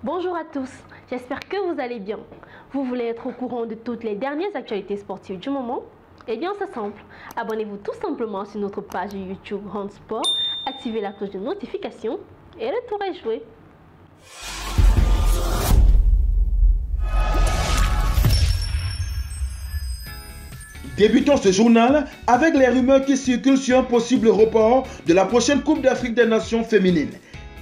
Bonjour à tous, j'espère que vous allez bien. Vous voulez être au courant de toutes les dernières actualités sportives du moment? Eh bien c'est simple, abonnez-vous tout simplement sur notre page YouTube Hand Sport, activez la cloche de notification et le tour est joué. Débutons ce journal avec les rumeurs qui circulent sur un possible report de la prochaine Coupe d'Afrique des Nations féminines.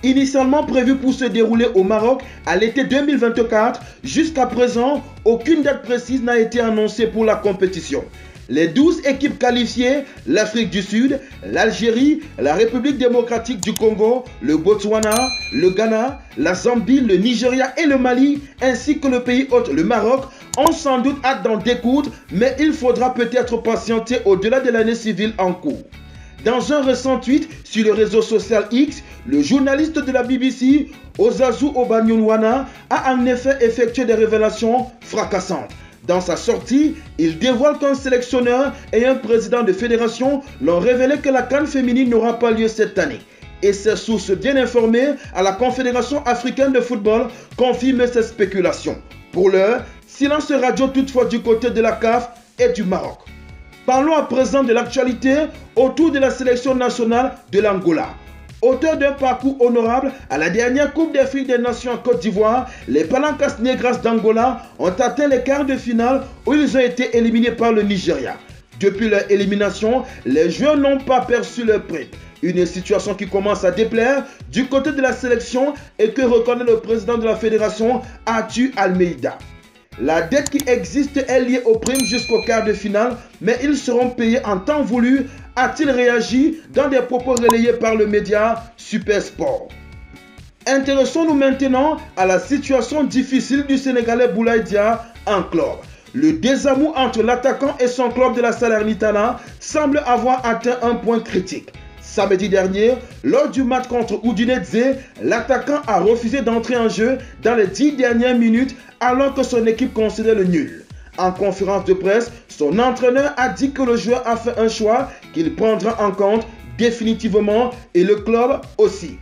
Initialement prévue pour se dérouler au Maroc à l'été 2024, jusqu'à présent, aucune date précise n'a été annoncée pour la compétition. Les 12 équipes qualifiées, l'Afrique du Sud, l'Algérie, la République démocratique du Congo, le Botswana, le Ghana, la Zambie, le Nigeria et le Mali, ainsi que le pays hôte, le Maroc, ont sans doute hâte d'en découdre, mais il faudra peut-être patienter au-delà de l'année civile en cours. Dans un récent tweet sur le réseau social X, le journaliste de la BBC, Osazu Obanyonwana, a en effet effectué des révélations fracassantes. Dans sa sortie, il dévoile qu'un sélectionneur et un président de fédération l'ont révélé que la CAN féminine n'aura pas lieu cette année. Et ses sources bien informées à la Confédération africaine de football confirment ces spéculations. Pour l'heure, silence radio toutefois du côté de la CAF et du Maroc. Parlons à présent de l'actualité autour de la sélection nationale de l'Angola. Auteur d'un parcours honorable à la dernière Coupe d'Afrique des Nations en Côte d'Ivoire, les Palancas Negras d'Angola ont atteint les quarts de finale où ils ont été éliminés par le Nigeria. Depuis leur élimination, les joueurs n'ont pas perçu leur prime. Une situation qui commence à déplaire du côté de la sélection et que reconnaît le président de la fédération, Arthur Almeida. La dette qui existe est liée aux primes jusqu'au quart de finale, mais ils seront payés en temps voulu, a-t-il réagi dans des propos relayés par le média Supersport. Intéressons-nous maintenant à la situation difficile du Sénégalais Boulaye Dia en club. Le désamour entre l'attaquant et son club de la Salernitana semble avoir atteint un point critique. Samedi dernier, lors du match contre Udinese, l'attaquant a refusé d'entrer en jeu dans les 10 dernières minutes alors que son équipe concédait le nul. En conférence de presse, son entraîneur a dit que le joueur a fait un choix qu'il prendra en compte définitivement et le club aussi.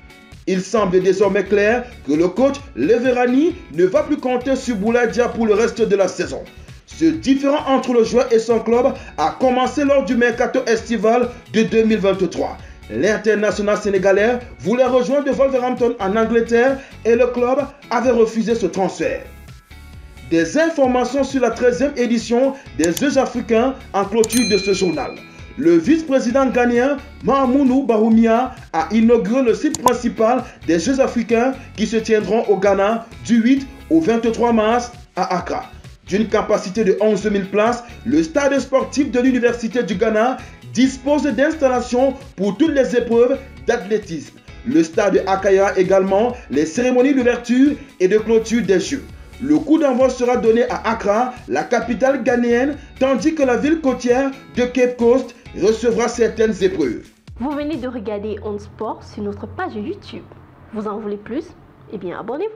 Il semble désormais clair que le coach Leverani ne va plus compter sur Boulaye Dia pour le reste de la saison. Ce différend entre le joueur et son club a commencé lors du mercato estival de 2023. L'international sénégalais voulait rejoindre Wolverhampton en Angleterre et le club avait refusé ce transfert. Des informations sur la 13e édition des Jeux africains en clôture de ce journal. Le vice-président ghanéen Mahamoudou Bawumia a inauguré le site principal des Jeux africains qui se tiendront au Ghana du 8 au 23 mars à Accra. D'une capacité de 11 000 places, le stade sportif de l'Université du Ghana dispose d'installations pour toutes les épreuves d'athlétisme. Le stade accueillera également les cérémonies d'ouverture et de clôture des Jeux. Le coup d'envoi sera donné à Accra, la capitale ghanéenne, tandis que la ville côtière de Cape Coast recevra certaines épreuves. Vous venez de regarder Hand Sport sur notre page YouTube. Vous en voulez plus? Eh bien abonnez-vous.